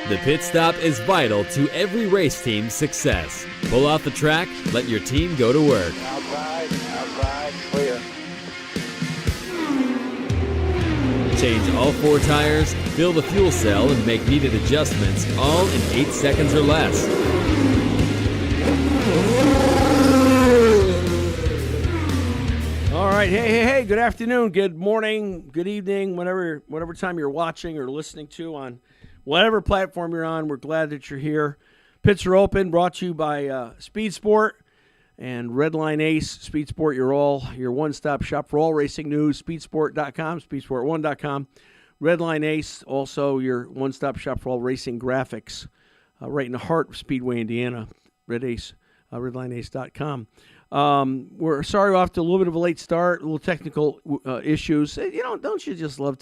The pit stop is vital to every race team's success. Pull off the track, let your team go to work. Outside, clear. Change all 4 tires, fill the fuel cell, and make needed adjustments, all in 8 seconds or less. All right, hey, good afternoon, good morning, good evening, whatever time you're watching or listening to on whatever platform you're on. We're glad that you're here. Pits are open, brought to you by Speed Sport and Redline Ace. Speed Sport, your one-stop shop for all racing news. Speedsport.com, speedsport1.com. Redline Ace, also your one-stop shop for all racing graphics, right in the heart of Speedway, Indiana. Redlineace.com. We're sorry we're off to a little bit of a late start, a little technical issues. Don't you just love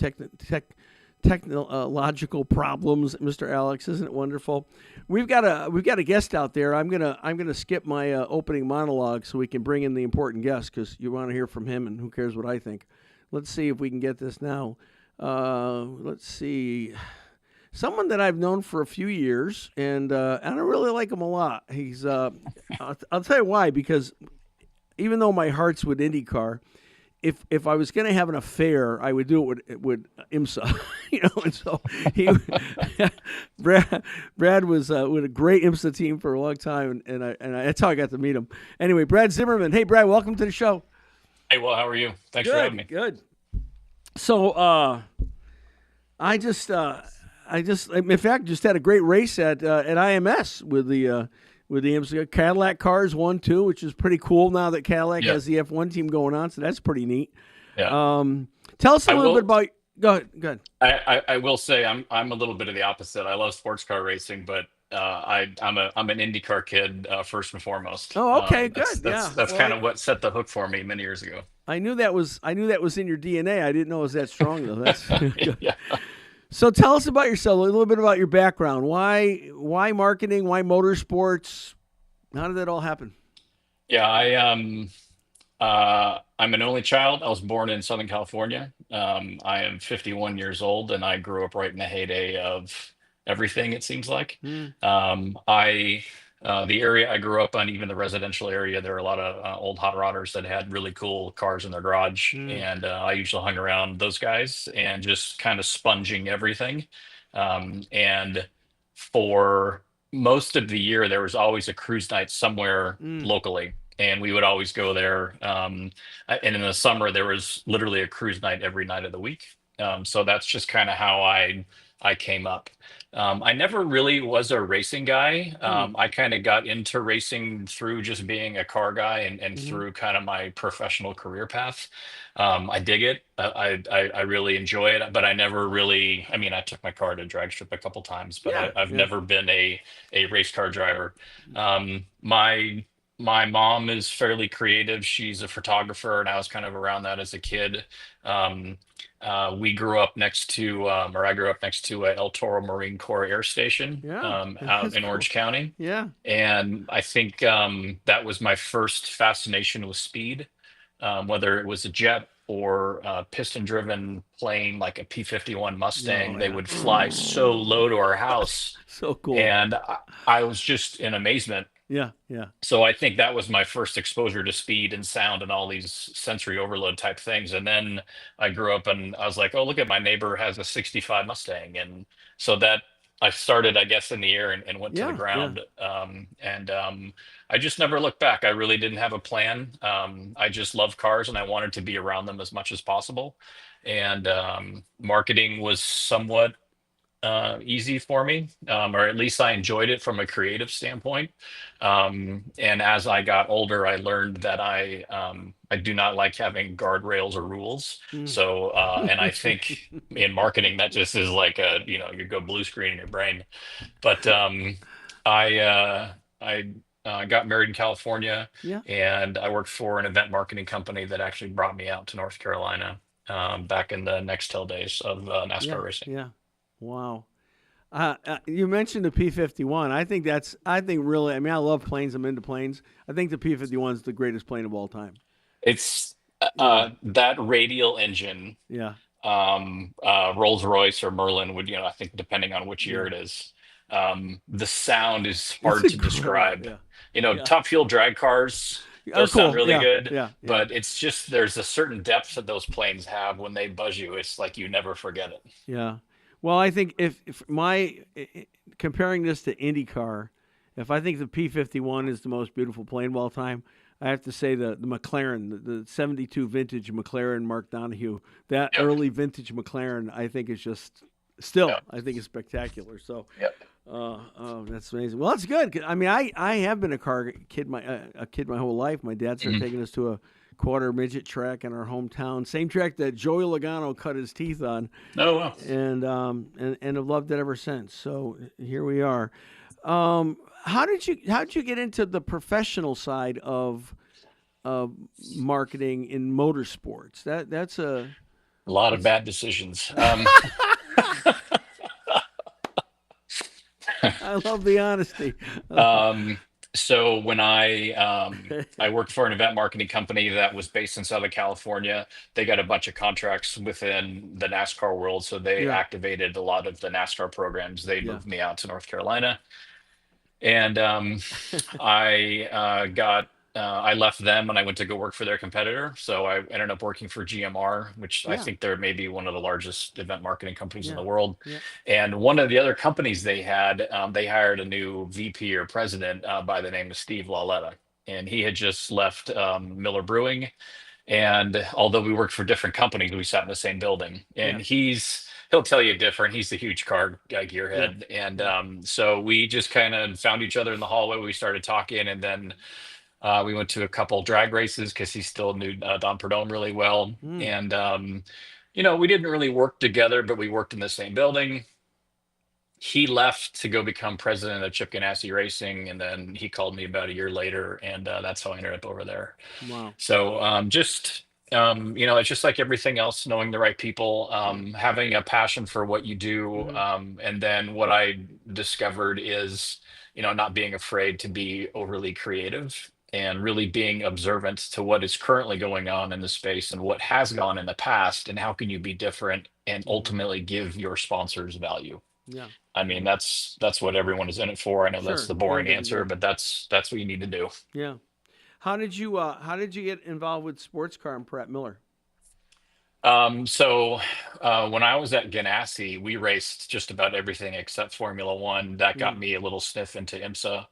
technological problems, Mr. Alex? Isn't it wonderful? We've got a guest out there. I'm gonna skip my opening monologue so we can bring in the important guest, because you want to hear from him, and who cares what I think. Let's see if we can get this now. Let's see. Someone that I've known for a few years, and I really like him a lot. He's I'll tell you why, because even though my heart's with IndyCar, if I was going to have an affair, I would do it with IMSA, And so Brad was with a great IMSA team for a long time, and that's how I got to meet him. Anyway, Brad Zimmerman. Hey, Brad, welcome to the show. Hey, well, how are you? Thanks for having me. Good. So I in fact just had a great race at IMS with the IMSA Cadillac cars 1-2, which is pretty cool now that Cadillac has the F1 team going on, so that's pretty neat. Yeah. Tell us a little bit about. Go ahead. I will say I'm a little bit of the opposite. I love sports car racing, but I'm an IndyCar kid first and foremost. Oh, okay, good. That's kind of what set the hook for me many years ago. I knew that was in your DNA. I didn't know it was that strong though. That's Yeah. So tell us about yourself, a little bit about your background. Why marketing? Why motorsports? How did that all happen? Yeah, I'm an only child. I was born in Southern California. I am 51 years old, and I grew up right in the heyday of everything, it seems like. The area I grew up on, even the residential area, there were a lot of old hot rodders that had really cool cars in their garage. And I usually hung around those guys and just kind of sponging everything. And for most of the year, there was always a cruise night somewhere locally. And we would always go there. And in the summer, there was literally a cruise night every night of the week. So that's just kind of how I came up. I never really was a racing guy. I kind of got into racing through just being a car guy and through kind of my professional career path. I dig it. I really enjoy it, but I never really, I took my car to drag strip a couple times, but I've never been a race car driver. My mom is fairly creative. She's a photographer, and I was kind of around that as a kid. We grew up next to, or I grew up next to El Toro Marine Corps Air Station out in Orange County. Yeah. And I think that was my first fascination with speed, whether it was a jet or a piston-driven plane like a P-51 Mustang. They would fly so low to our house. So cool. And I was just in amazement. Yeah. So I think that was my first exposure to speed and sound and all these sensory overload type things. And then I grew up and I was like, oh, look at my neighbor has a 65 Mustang. And so that I started, I guess, in the air and went to the ground. I just never looked back. I really didn't have a plan. I just love cars and I wanted to be around them as much as possible. And marketing was somewhat easy for me, or at least I enjoyed it from a creative standpoint. And as I got older, I learned that I do not like having guardrails or rules. So, and I think in marketing that just is like you go blue screen in your brain. But I got married in California, and I worked for an event marketing company that actually brought me out to North Carolina back in the Nextel days of NASCAR racing. Yeah. Wow. You mentioned the P-51. I think really, I love planes. I'm into planes. I think the P-51 is the greatest plane of all time. It's that radial engine. Yeah. Rolls-Royce or Merlin would, I think depending on which year it is, The sound is It's hard to incredible. describe. Yeah. Yeah. Top fuel drag cars, Are those sound cool. really Yeah. good, Yeah. Yeah. but it's just there's a certain depth that those planes have when they buzz you. It's like you never forget it. Yeah. Well, I think if comparing this to IndyCar, if I think the P-51 is the most beautiful plane of all time, I have to say the McLaren, the '72 vintage McLaren Mark Donohue, that Yep. early vintage McLaren, I think is just still, Yep. I think is spectacular. So, Yep. oh, that's amazing. Well, that's good. 'Cause, I mean, I have been a car kid a kid my whole life. My dad started Mhm. taking us to a quarter midget track in our hometown, same track that Joey Logano cut his teeth on, Oh well. and have loved it ever since. So here we are. How did you get into the professional side of marketing in motorsports? That's a A lot of bad decisions. I love the honesty. Um, so when I worked for an event marketing company that was based in Southern California, they got a bunch of contracts within the NASCAR world, so they Yeah, activated a lot of the NASCAR programs. They yeah, moved me out to North Carolina, and I got I left them and I went to go work for their competitor. So I ended up working for GMR, which I yeah, think they're maybe one of the largest event marketing companies in yeah, the world. yeah. And one of the other companies they hired a new VP or president by the name of Steve Lauletta. And he had just left Miller Brewing. And although we worked for different companies, we sat in the same building. And Yeah, he'll tell you different. He's a huge car yeah, gearhead. And yeah. so we just kind of found each other in the hallway. We started talking. And then we went to a couple drag races because he still knew Don Perdome really well. Mm, And, we didn't really work together, but we worked in the same building. He left to go become president of Chip Ganassi Racing. And then he called me about a year later. And that's how I ended up over there. wow. So it's just like everything else, knowing the right people, Yeah. having a passion for what you do. Hmm. And then what I discovered is, not being afraid to be overly creative and really being observant to what is currently going on in the space and what has gone in the past and how can you be different and Hmm. ultimately give your sponsors value. Yeah. I mean, that's what everyone is in it for. I know that's Sure. the boring Everybody answer, does. but that's what you need to do. Yeah. How did you get involved with sports car and Pratt Miller? When I was at Ganassi, we raced just about everything except Formula One. That got Mm. me a little sniff into IMSA.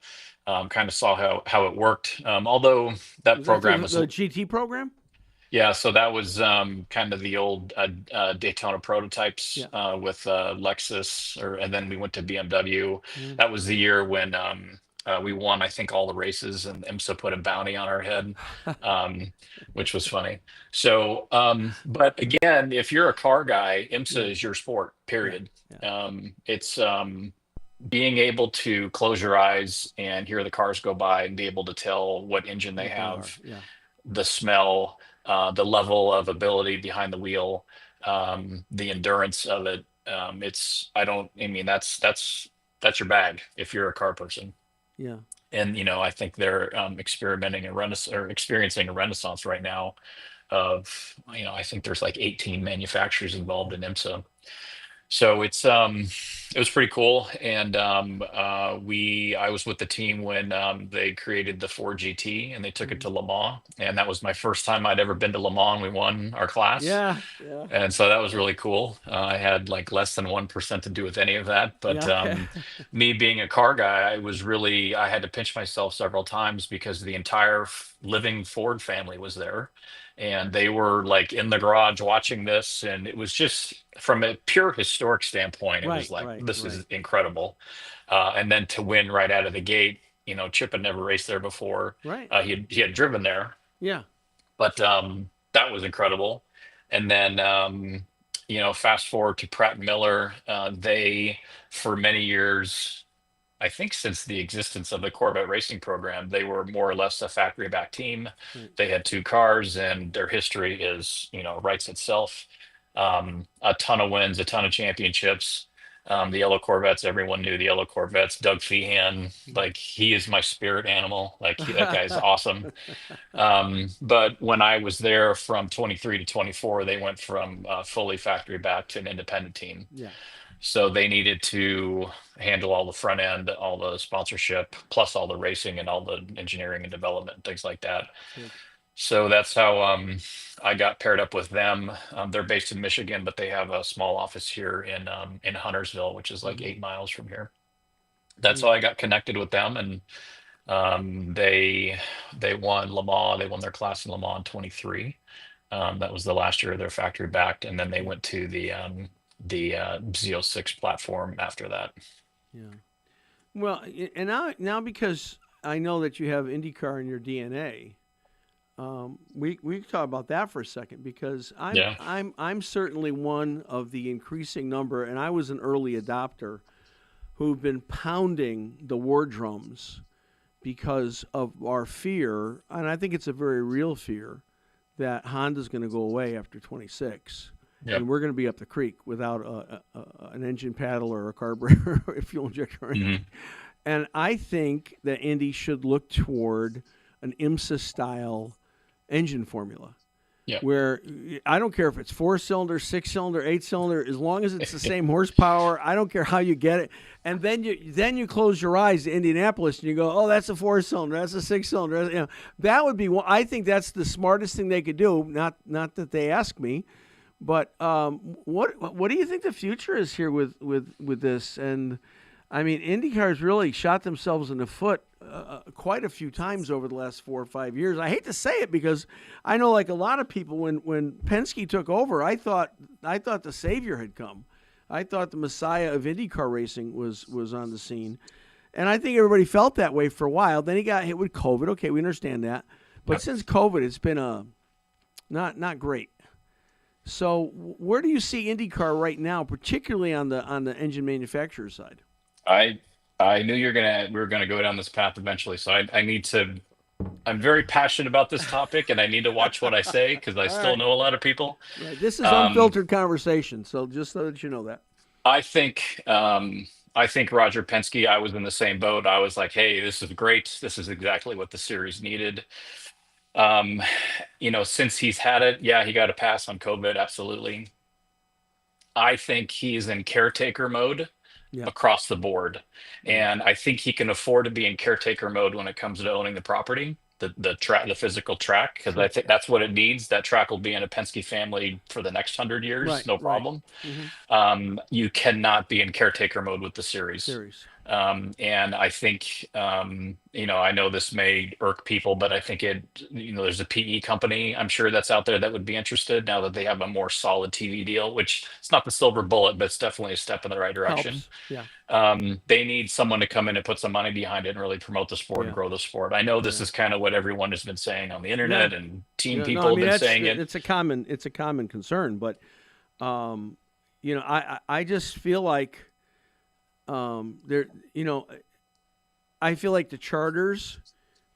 Kind of saw how it worked. Although that Was that program the was, GT program? yeah, so that was kind of the old Daytona prototypes Yeah. with Lexus, and then we went to BMW. Mm. That was the year when we won, I think, all the races, and IMSA put a bounty on our head, um, which was funny. So, but again, if you're a car guy, Yeah. IMSA is your sport, Yeah. period. Yeah. It's being able to close your eyes and hear the cars go by and be able to tell what engine they What they are. have, Yeah. the smell, the level of ability behind the wheel, the endurance of it. I mean, that's your bag if you're a car person. Yeah. And I think they're experimenting and or experiencing a renaissance right now. I think there's like 18 manufacturers involved in IMSA. So it was pretty cool, and I was with the team when they created the Ford GT and they took it Mhm. to Le Mans, and that was my first time I'd ever been to Le Mans. We won our class, Yeah. Yeah. and so that was really cool. I had like less than 1% to do with any of that, but Yeah. me being a car guy, I had to pinch myself several times because the entire living Ford family was there, and they were like in the garage watching this, and it was just from a pure historic standpoint, it was Right. like Right. this Right. is incredible. And then to win right out of the gate, Chip had never raced there before. Right. He had driven there, Yeah. but that was incredible. And then fast forward to Pratt and Miller, they for many years, I think since the existence of the Corvette racing program, they were more or less a factory back team. Right. They had two cars, and their history is, writes itself. A ton of wins, a ton of championships. The yellow Corvettes, everyone knew the yellow Corvettes. Doug Feehan, like he is my spirit animal. Like that guy's awesome. But when I was there from 23 to 24, they went from fully factory back to an independent team. Yeah. So they needed to handle all the front end, all the sponsorship, plus all the racing and all the engineering and development and things like that. Good. So that's how I got paired up with them. They're based in Michigan, but they have a small office here in Huntersville, which is like 8 miles from here. That's how I got connected with them, and they won Le Mans. They won their class in Le Mans in 23. That was the last year of their factory backed, and then they went to the Z06 platform after that. Yeah. Well, and now because I know that you have IndyCar in your DNA, we can talk about that for a second, because Yeah. I'm certainly one of the increasing number, and I was an early adopter who've been pounding the war drums because of our fear, and I think it's a very real fear, that Honda's going to go away after 26. Yep. And we're going to be up the creek without an engine paddle or a carburetor or a fuel injector or anything. And I think that Indy should look toward an IMSA-style engine formula. Yeah. Where I don't care if it's 4-cylinder, 6-cylinder, 8-cylinder, as long as it's the same horsepower. I don't care how you get it. And then you close your eyes to Indianapolis and you go, oh, that's a 4-cylinder, that's a 6-cylinder. You know, that would be. I think that's the smartest thing they could do. Not that they ask me, but what do you think the future is here with this? And I mean, IndyCar's really shot themselves in the foot quite a few times over the last 4 or 5 years. I hate to say it, because I know, like a lot of people, when Penske took over, I thought the savior had come. I thought the messiah of IndyCar racing was on the scene, and I think everybody felt that way for a while. Then he got hit with COVID. Okay, we understand that, but since COVID, it's been not great. So where do you see IndyCar right now, particularly on the engine manufacturer side? I knew we were gonna go down this path eventually. So I need to. I'm very passionate about this topic, and I need to watch what I say, because I still know a lot of people. Yeah, this is unfiltered conversation, so just so that you know that. I think Roger Penske. I was in the same boat. I was like, hey, this is great. This is exactly what the series needed. Since he's had it, yeah, he got a pass on COVID, absolutely. I think he's in caretaker mode. Yeah. Across the board, and I think he can afford to be in caretaker mode when it comes to owning the property, the physical track, because I think that's what it needs. That track will be in a Penske family for the next 100 years, Right, no problem. Right. You cannot be in caretaker mode with the series. And I think, I know this may irk people, but I think there's a PE company, I'm sure, that's out there that would be interested now that they have a more solid TV deal, which it's not the silver bullet, but it's definitely a step in the right direction. Helps. Yeah. They need someone to come in and put some money behind it and really promote the sport and grow the sport. I know this is kind of what everyone has been saying on the internet, and team people have been saying it. It's a common concern, but I just feel like I feel like the charters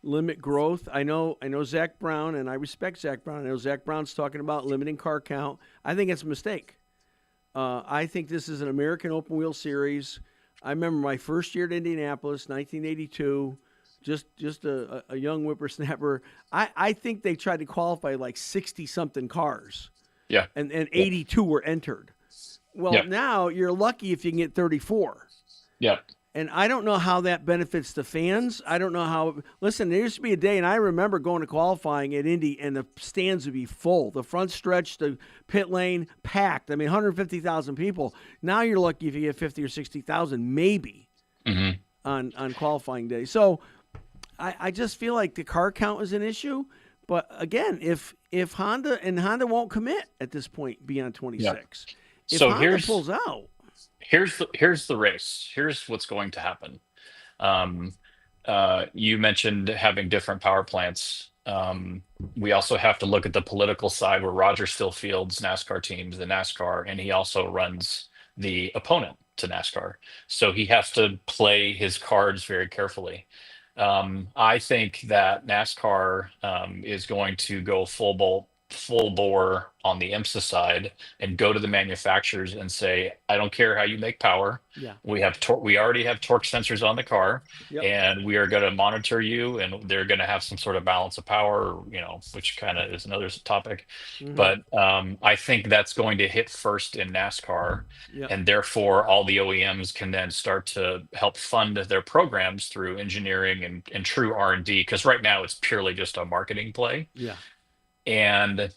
limit growth. I know Zach Brown, and I respect Zach Brown. I know Zach Brown's talking about limiting car count. I think it's a mistake. I think this is an American open wheel series. I remember my first year at Indianapolis, 1982, just a young whippersnapper. I think they tried to qualify like 60-something cars. Yeah. And 82 were entered. Well, now you're lucky if you can get 34. Yeah. And I don't know how that benefits the fans. I don't know how. Listen, there used to be a day, and I remember going to qualifying at Indy, and the stands would be full. The front stretch, the pit lane, packed. I mean, 150,000 people. Now you're lucky if you get 50 or 60,000, maybe, on qualifying day. So I just feel like the car count is an issue. But again, if Honda won't commit at this point beyond 26. Yeah. If so Honda pulls out. Here's the race. Here's what's going to happen. You mentioned having different power plants. We also have to look at the political side, where Roger still fields NASCAR teams, the NASCAR, and he also runs the opponent to NASCAR. So he has to play his cards very carefully. I think that NASCAR is going to go full bolt full bore on the IMSA side and go to the manufacturers and say, I don't care how you make power. Yeah. We already have torque sensors on the car, Yep. and we are going to monitor you, and they're going to have some sort of balance of power, which kind of is another topic. Hmm. But I think that's going to hit first in NASCAR, Yep. and therefore all the OEMs can then start to help fund their programs through engineering and true R&D, because right now it's purely just a marketing play. Yeah. And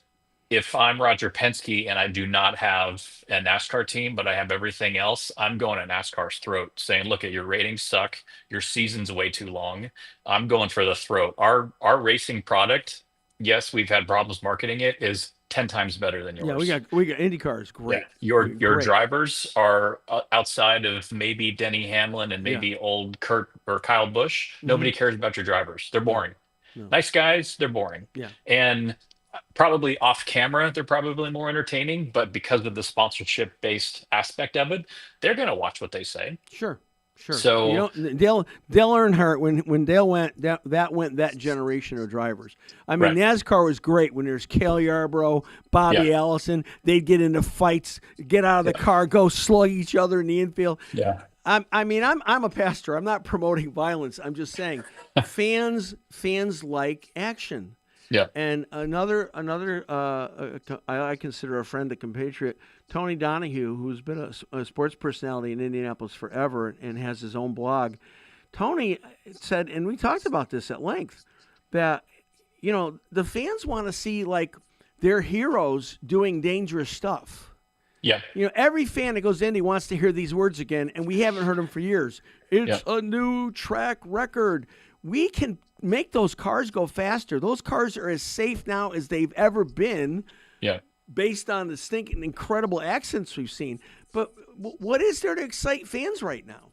if I'm Roger Penske and I do not have a NASCAR team, but I have everything else, I'm going at NASCAR's throat saying, look, at your ratings suck. Your season's way too long. I'm going for the throat. Our racing product, yes, we've had problems marketing it, is 10 times better than yours. Yeah, we got IndyCar is great. Your Great. drivers are outside of maybe Denny Hamlin and maybe old Kurt or Kyle Busch. Nobody cares about your drivers. They're boring. No. Nice guys, they're boring. Yeah. And probably off camera, they're probably more entertaining, but because of the sponsorship based aspect of it, they're going to watch what they say. Sure. So Dale Earnhardt, when Dale went, that went that generation of drivers. I mean, Right. NASCAR was great when there's Cale Yarborough, Bobby Allison. They'd get into fights, get out of the car, go slug each other in the infield. yeah, I'm a pastor. I'm not promoting violence. I'm just saying, fans like action. yeah, And another, I consider a friend, a compatriot, Tony Donahue, who's been a sports personality in Indianapolis forever and has his own blog. Tony said, and we talked about this at length, that the fans want to see like their heroes doing dangerous stuff. yeah, Every fan that goes to Indy wants to hear these words again, and we haven't heard them for years. It's a new track record. We can make those cars go faster. Those cars are as safe now as they've ever been, yeah. based on the stinking incredible accents we've seen. But what is there to excite fans right now?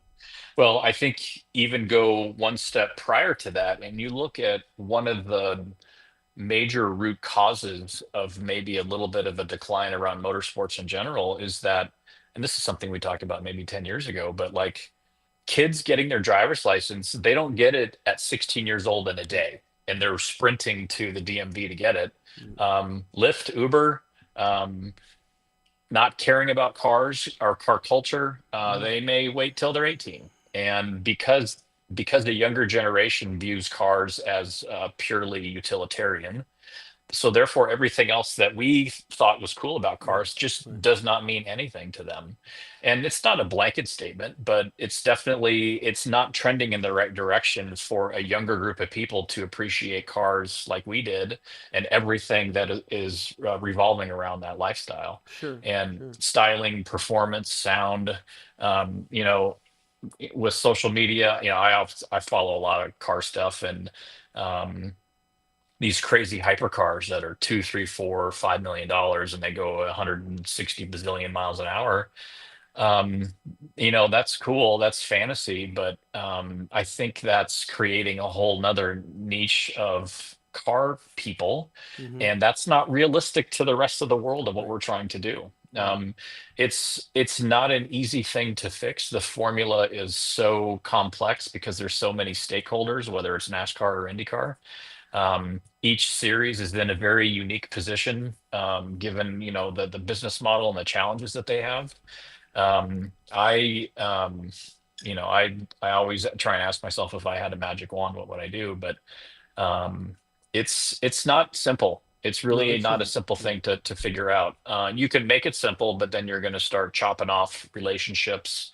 Well, I think even go one step prior to that, and you look at one of the major root causes of maybe a little bit of a decline around motorsports in general is that, and this is something we talked about maybe 10 years ago, but like kids getting their driver's license, they don't get it at 16 years old in a day, and they're sprinting to the DMV to get it. Lyft, Uber, not caring about cars or car culture, they may wait till they're 18. And because the younger generation views cars as purely utilitarian, so therefore everything else that we thought was cool about cars just does not mean anything to them. And it's not a blanket statement, but it's not trending in the right direction for a younger group of people to appreciate cars like we did, and everything that is revolving around that lifestyle. Sure. And styling, performance, sound, with social media, I follow a lot of car stuff, and these crazy hypercars that are 2, 3, 4, $5 million, and they go 160 bazillion miles an hour. That's cool. That's fantasy, but I think that's creating a whole nother niche of car people, and that's not realistic to the rest of the world of what we're trying to do. It's not an easy thing to fix. The formula is so complex because there's so many stakeholders, whether it's NASCAR or IndyCar. Each series is in a very unique position, given the business model and the challenges that they have. I always try and ask myself, if I had a magic wand, what would I do? But it's not simple. It's really not a simple thing to figure out. You can make it simple, but then you're going to start chopping off relationships.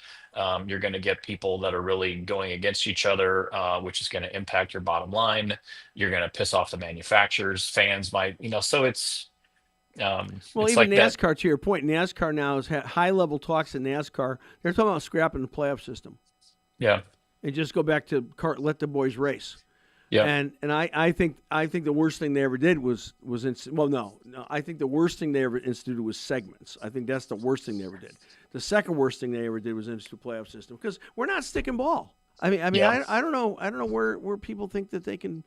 You're going to get people that are really going against each other, which is going to impact your bottom line. You're going to piss off the manufacturers. Fans might, so it's. Well, it's even like that. NASCAR, to your point, NASCAR now has had high-level talks in NASCAR. They're talking about scrapping the playoff system Yeah. and just go back to let the boys race. Yeah. And I think the worst thing they ever did was no, I think the worst thing they ever instituted was segments. I think that's the worst thing they ever did. The second worst thing they ever did was institute a playoff system, because we're not sticking ball. I mean, Yeah. I don't know where people think that they can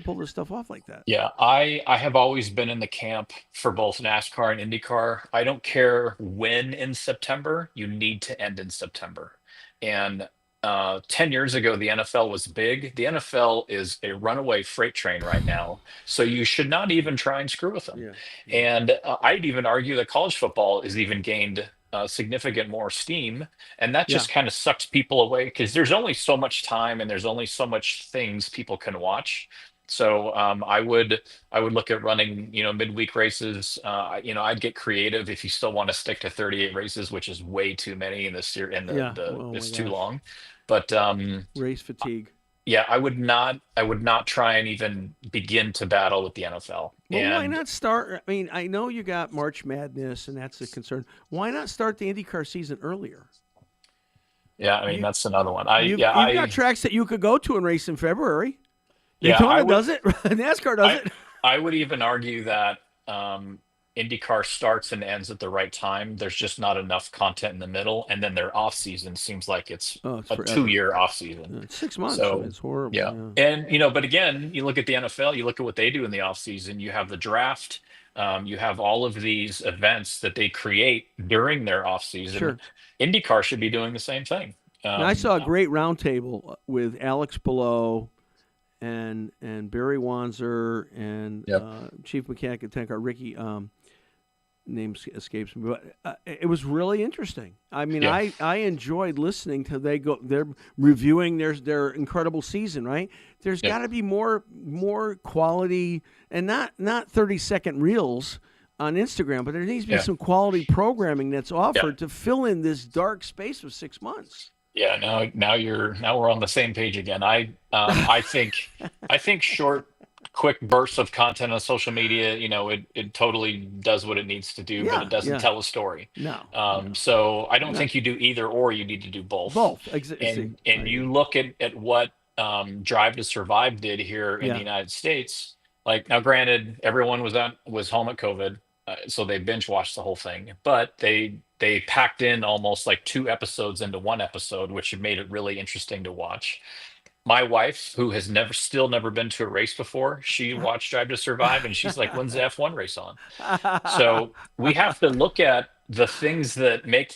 pull this stuff off like that. Yeah, I have always been in the camp for both NASCAR and IndyCar. I don't care when in September, you need to end in September. And 10 years ago, the NFL was big. The NFL is a runaway freight train right now. So you should not even try and screw with them. Yeah. And I'd even argue that college football has even gained significant more steam. And that Yeah. just kind of sucks people away because there's only so much time and there's only so much things people can watch. So I would look at running, midweek races. I'd get creative if you still want to stick to 38 races, which is way too many in this year, and Yeah. the Oh my it's too gosh. long. But Race fatigue. yeah, I would not try and even begin to battle with the NFL. Well, why And not start? I mean, I know you got March Madness, and that's a concern. Why not start the IndyCar season earlier? yeah, I mean You, that's another one. I you've yeah, you've got tracks that you could go to and race in February. I Daytona would does it. NASCAR does I it. I would even argue that IndyCar starts and ends at the right time. There's just not enough content in the middle, and then their off season seems like it's Oh, it's a forever. 2 year off season. It's 6 months. So It's horrible. yeah, Yeah. and but again, you look at the NFL, you look at what they do in the off season. You have the draft, you have all of these events that they create during their off season. Sure. IndyCar should be doing the same thing. And I Um, saw a great roundtable with Alex Below and Barry Wanzer and Yep. Chief Mechanic at Tencar Ricky. Name escapes me, but it was really interesting. I mean, yeah, I enjoyed listening to they're reviewing their incredible season. Right, there's yep, got to be more quality and not 30-second reels on Instagram, but there needs to be yeah, some quality programming that's yeah. offered to fill in this dark space of 6 months. Yeah, now we're on the same page again. I think short, quick bursts of content on social media, it totally does what it needs to do, but Yeah, it doesn't yeah. tell a story. No, no, So I don't no. think you do either or. You need to do both. Both. See, And you look at what Drive to Survive did here in the yeah, United States. Like now, granted, everyone was home at COVID, so they binge watched the whole thing, but they packed in almost like 2 episodes into 1 episode, which made it really interesting to watch. My wife, who has never been to a race before, she watched Drive to Survive, and she's like, "When's the F1 race on?" So we have to look at the things that make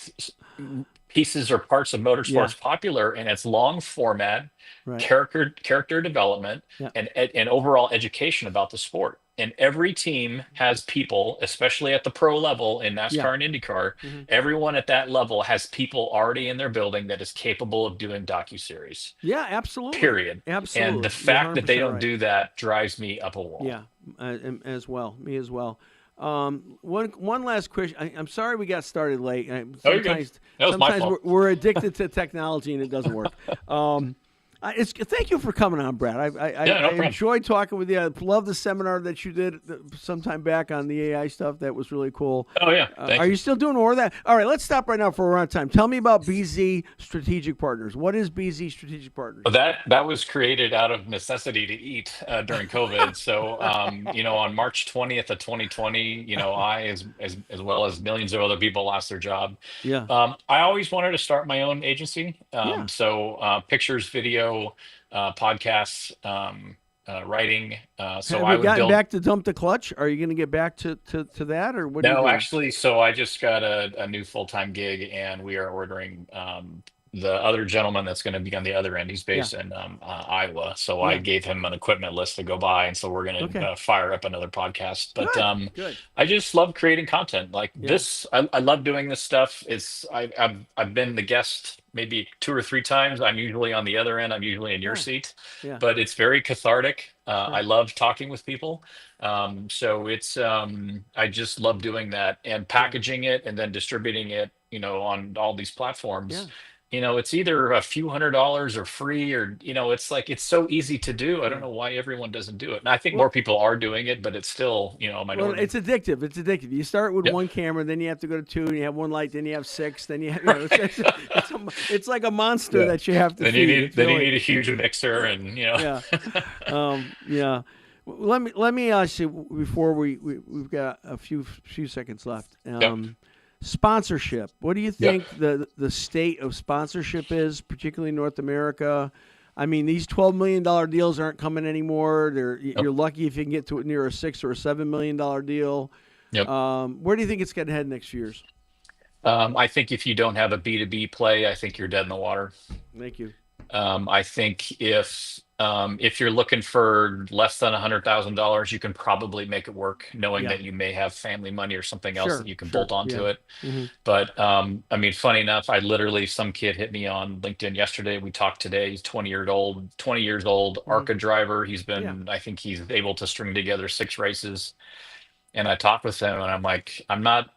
pieces or parts of yeah, motorsports popular, and it's long format, right, character development, yeah, and overall education about the sport. And every team has people, especially at the pro level in yeah, NASCAR and IndyCar. hmm Everyone at that level has people already in their building that is capable of doing docuseries. yeah, absolutely, Period. And the absolutely. You're fact that they 100% don't right. do that drives me up a wall. Yeah, as well. Me as well. One last question. I'm sorry we got started late. Oh, you're good. Sometimes That was my sometimes fault. we're addicted to technology and it doesn't work. Thank you for coming on, Brad. Yeah, no I problem. enjoyed talking with you. I love the seminar that you did sometime back on the AI stuff. That was really cool. Oh yeah, thank Are you. you still doing more of that? All right, let's stop right now for we're on time. Tell me about BZ Strategic Partners. What is BZ Strategic Partners? Well, that was created out of necessity to eat during COVID. So, on March 20th of 2020, I, as well as millions of other people, lost their job. Yeah, I always wanted to start my own agency. yeah. So pictures, video, podcasts, writing. So Have I you would gotten build. back to Dump the Clutch? Are you going to get back to that, or what are you No, doing? actually, so I just got a new full-time gig, and we are ordering the other gentleman that's going to be on the other end. He's Yeah, based in Iowa, so I yeah. gave him an equipment list to go buy, and so we're going to Okay. fire up another podcast. But Good, good. I just love creating content like Yeah, this. I love doing this stuff. I've been the guest maybe 2 or 3 times. I'm usually on the other end. I'm usually in your yeah, seat, yeah. but it's very cathartic. I Sure. love talking with people. So I just love doing that and Yeah, packaging it and then distributing it, on all these platforms. yeah. It's either a few $100s or free, or, it's like, it's so easy to do. I don't Yeah. know why everyone doesn't do it. And I think more Well, people are doing it, but it's still, a well, minority. it's addictive. It's addictive. You start with Yep. one camera, then you have to go to two, and you have one light, then you have six, then you have, it's like a monster Yeah. that you have to Then you feed. need It's then you really, need a huge mixer and yeah, yeah. Let me ask you before we've got a few seconds left. Yep. Sponsorship. What do you Yep. think the state of sponsorship is, particularly in North America? I mean, these $12 million deals aren't coming anymore. Yep. You're lucky if you can get to near a $6 or $7 million deal. Yep. Where do you think it's going to head next few years? I think if you don't have a B2B play, I think you're dead in the water. Thank you. I think if you're looking for less than $100,000, you can probably make it work, knowing Yeah. that you may have family money or something else that Sure. you can Sure. bolt onto Yeah. it. Hmm. But I mean, funny enough, some kid hit me on LinkedIn yesterday. We talked today. He's 20 years old, Hmm. ARCA driver. Yeah. I think he's able to string together 6 races. And I talked with him, and I'm like, I'm not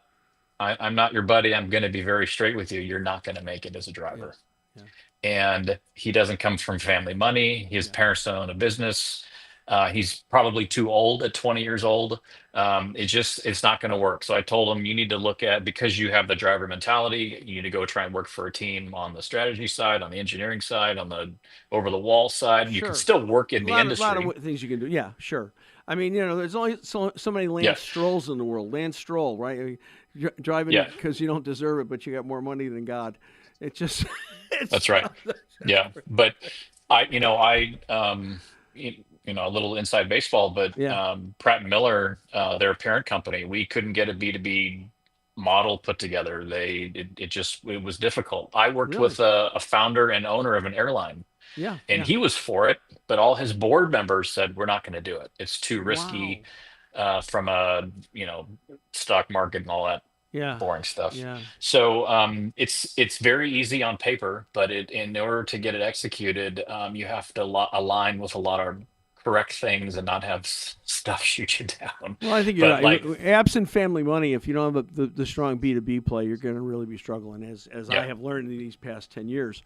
your buddy. I'm going to be very straight with you. You're not going to make it as a Yeah. driver. Yeah. And he doesn't come from family money. His Yeah. parents don't own a business. He's probably too old at 20 years old. It's not going to work. So I told him, you need to look at, because you have the driver mentality, you need to go try and work for a team on the strategy side, on the engineering side, on the over the wall side. You can Sure. still work in A the lot of industry. things you can do. Yeah, sure. I mean, there's only so many Yeah, Lance Strolls in the world. Lance Stroll, right? I mean, driving yeah, because you don't deserve it, but you got more money than God. It just, it's that's right. Yeah, but a little inside baseball, but yeah, Pratt and Miller, their parent company, we couldn't get a B2B model put together. It was difficult. I worked really, with a founder and owner of an airline, yeah, and yeah. he was for it, but all his board members said, we're not going to do it. It's too risky, Wow. from a, stock market and all that Yeah, boring stuff. yeah, So it's very easy on paper, but in order to get it executed, you have to align with a lot of correct things and not have stuff shoot you down. Well, I think you're But right. like, Absent family money, if you don't have the strong B2B play, you're going to really be struggling, as I yeah, have learned in these past 10 years.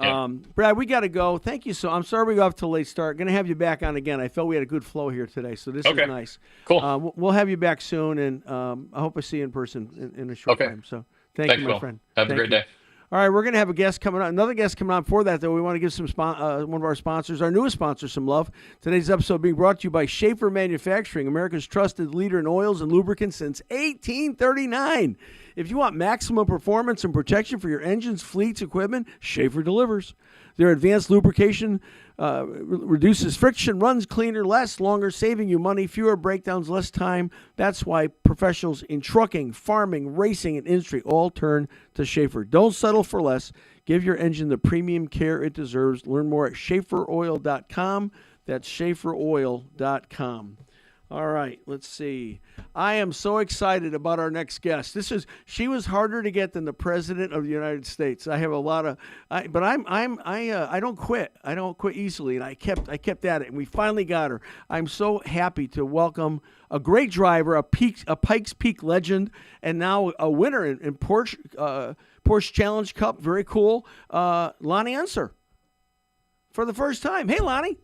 yeah, Brad, we got to go. Thank you. I'm sorry we got off to a late start. Going to have you back on again. I felt we had a good flow here today, so this is okay, nice. cool, We'll have you back soon, and I hope I see you in person in a short okay. time. So thank Thanks, you, my Will. friend. Have a Thank great you. day. All right, we're going to have a guest coming on. Another guest coming on. Before that, though, we want to give one of our sponsors, our newest sponsor, some love. Today's episode being brought to you by Schaefer Manufacturing, America's trusted leader in oils and lubricants since 1839. If you want maximum performance and protection for your engines, fleets, equipment, Schaefer delivers. Their advanced lubrication reduces friction, runs cleaner, lasts longer, saving you money, fewer breakdowns, less time. That's why professionals in trucking, farming, racing, and industry all turn to Schaefer. Don't settle for less. Give your engine the premium care it deserves. Learn more at SchaeferOil.com. That's SchaeferOil.com. All right, let's see. I am so excited about our next guest. She was harder to get than the president of the United States. I have a lot of, but I don't quit. I don't quit easily, and I kept at it, and we finally got her. I'm so happy to welcome a great driver, a Pikes Peak legend, and now a winner in Porsche Challenge Cup. Very cool, Lonnie Unser, for the first time. Hey, Lonnie.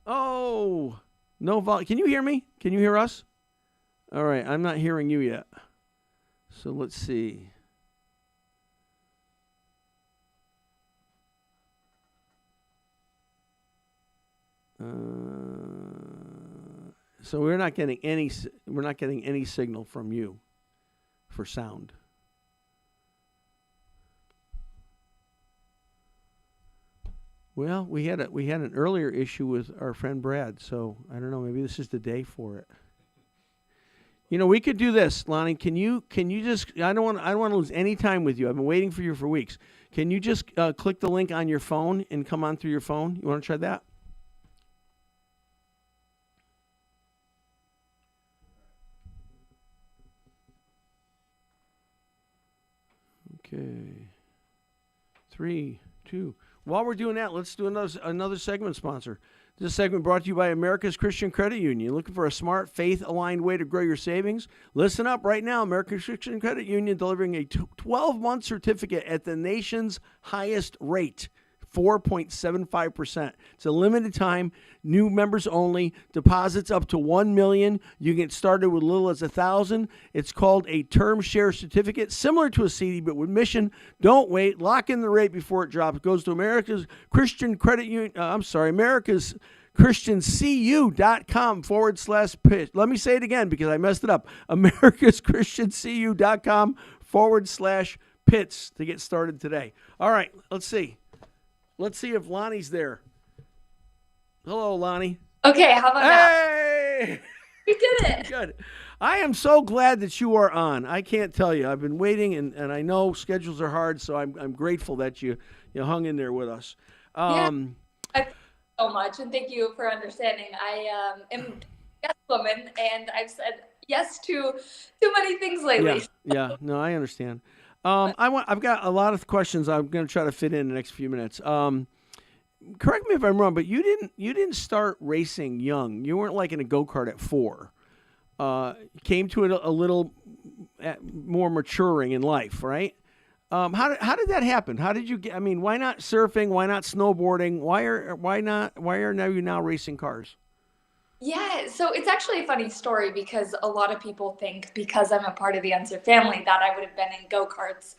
Oh. No vol. Can you hear me? Can you hear us? All right, I'm not hearing you yet. So let's see. So we're not getting any signal from you for sound. Well, we had an earlier issue with our friend Brad, so I don't know. Maybe this is the day for it. We could do this, Lonnie. Can you just? I don't want to lose any time with you. I've been waiting for you for weeks. Can you just click the link on your phone and come on through your phone? You want to try that? Okay. 3, 2. While we're doing that, let's do another segment sponsor. This segment brought to you by America's Christian Credit Union. Looking for a smart, faith-aligned way to grow your savings? Listen up right now. America's Christian Credit Union delivering a 12-month certificate at the nation's highest rate, 4.75%. It's a limited time, new members only, deposits up to $1 million. You can get started with as little as $1,000. It's called a term share certificate, similar to a CD, but with mission. Don't wait. Lock in the rate before it drops. It goes to America's Christian Credit Union. America's ChristianCU.com/pitch. Let me say it again because I messed it up. America's ChristianCU.com/pitch to get started today. All right, let's see. Let's see if Lonnie's there. Hello, Lonnie. Okay, how about now? Hey! You did it. Good. I am so glad that you are on. I can't tell you. I've been waiting, and I know schedules are hard, so I'm grateful that you hung in there with us. Yeah, I thank you so much, and thank you for understanding. I am a yes woman, and I've said yes to too many things lately. Yeah. No, I understand. I've got a lot of questions. I'm going to try to fit in the next few minutes. Correct me if I'm wrong, but you didn't start racing young. You weren't like in a go-kart at 4. Came to it a little more maturing in life, right? How did that happen? How did you get? I mean, why not surfing? Why not snowboarding? Why are you now racing cars? Yeah, so it's actually a funny story because a lot of people think because I'm a part of the Unser family that I would have been in go-karts,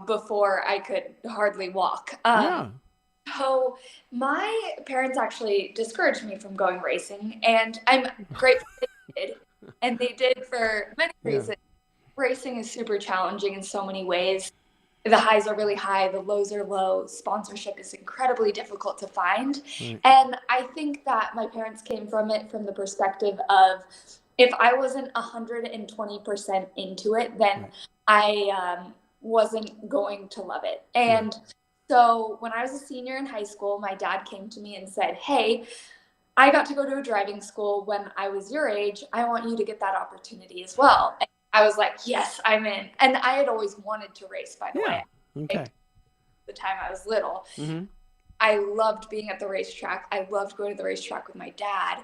before I could hardly walk. Yeah. So my parents actually discouraged me from going racing, and I'm grateful they did. And they did for many reasons. Racing is super challenging in so many ways. The highs are really high, the lows are low. Sponsorship is incredibly difficult to find. Right. And I think that my parents came from it from the perspective of if I wasn't 120% into it, then I wasn't going to love it. And so when I was a senior in high school, my dad came to me and said, "Hey, I got to go to a driving school when I was your age. I want you to get that opportunity as well." And I was like, "Yes, I'm in." And I had always wanted to race, by the way. Okay. The time I was little. Mm-hmm. I loved being at the racetrack. I loved going to the racetrack with my dad.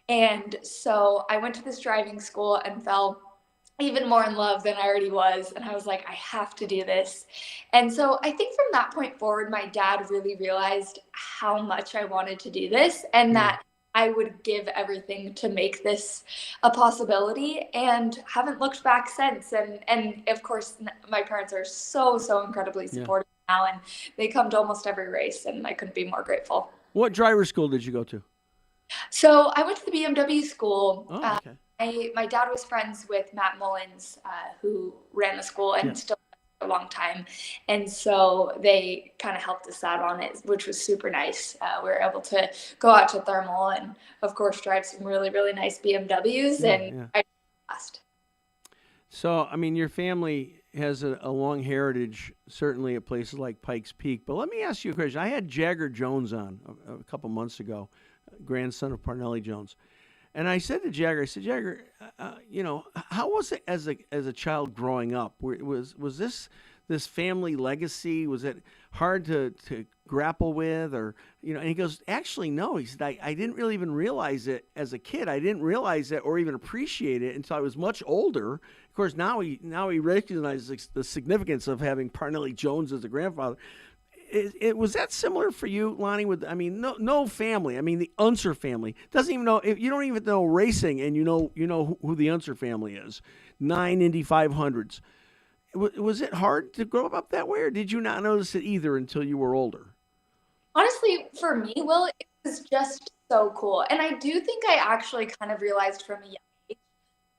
And so I went to this driving school and fell even more in love than I already was. And I was like, I have to do this. And so I think from that point forward, my dad really realized how much I wanted to do this and that I would give everything to make this a possibility, and haven't looked back since. And of course, my parents are so incredibly supportive now, and they come to almost every race, and I couldn't be more grateful. What driver school did you go to? So I went to the BMW school. Oh, okay. My dad was friends with Matt Mullins, who ran the school and still for a long time. And so they kind of helped us out on it, which was super nice. We were able to go out to Thermal and, of course, drive some really, really nice BMWs. I passed. So, I mean, your family has a long heritage, certainly at places like Pikes Peak. But let me ask you a question. I had Jagger Jones on a couple months ago, grandson of Parnelli Jones. And I said to Jagger, Jagger, how was it as a child growing up? Was this family legacy? Was it hard to grapple with, or And he goes, actually, no. He said, I didn't really even realize it as a kid. I didn't realize it or even appreciate it until I was much older. Of course, now he recognizes the significance of having Parnelli Jones as a grandfather. Was that similar for you, Lonnie? No family. I mean, the Unser family doesn't even know. You don't even know racing, and you know who the Unser family is. 9 Indy 500s. Was it hard to grow up that way, or did you not notice it either until you were older? Honestly, for me, Will, it was just so cool, and I do think I actually kind of realized from a young age.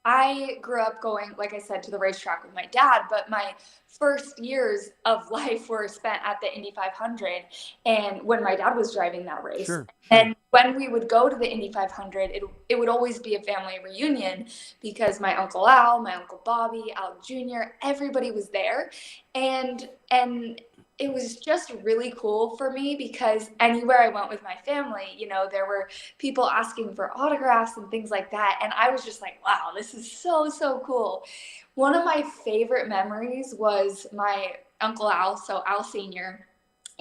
I grew up going, like I said, to the racetrack with my dad, but my first years of life were spent at the Indy 500, and when my dad was driving that race. Sure. And when we would go to the Indy 500, it would always be a family reunion because my Uncle Al, my Uncle Bobby, Al Jr., everybody was there. And it was just really cool for me because anywhere I went with my family, there were people asking for autographs and things like that. And I was just like, wow, this is so cool. One of my favorite memories was my Uncle Al, so Al Sr.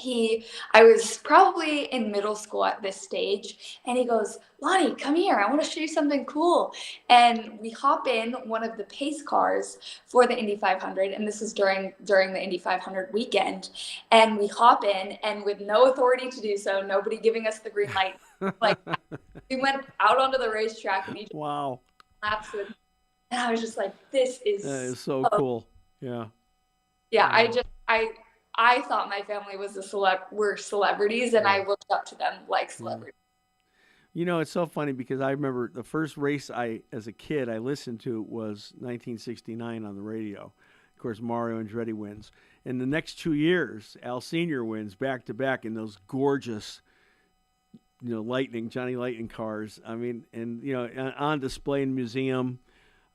I was probably in middle school at this stage, and he goes, "Lonnie, come here. I want to show you something cool." And we hop in one of the pace cars for the Indy 500, and this was during the Indy 500 weekend. And we hop in, and with no authority to do so, nobody giving us the green light, we went out onto the racetrack and he just laps with. And I was just like, "This is that is so cool." Yeah. Yeah, I thought my family was were celebrities, and I looked up to them like celebrities. It's so funny because I remember the first race as a kid, I listened to was 1969 on the radio. Of course, Mario Andretti wins. And the next 2 years, Al Sr. wins back to back in those gorgeous, Johnny Lightning cars. I mean, and, on display in museum.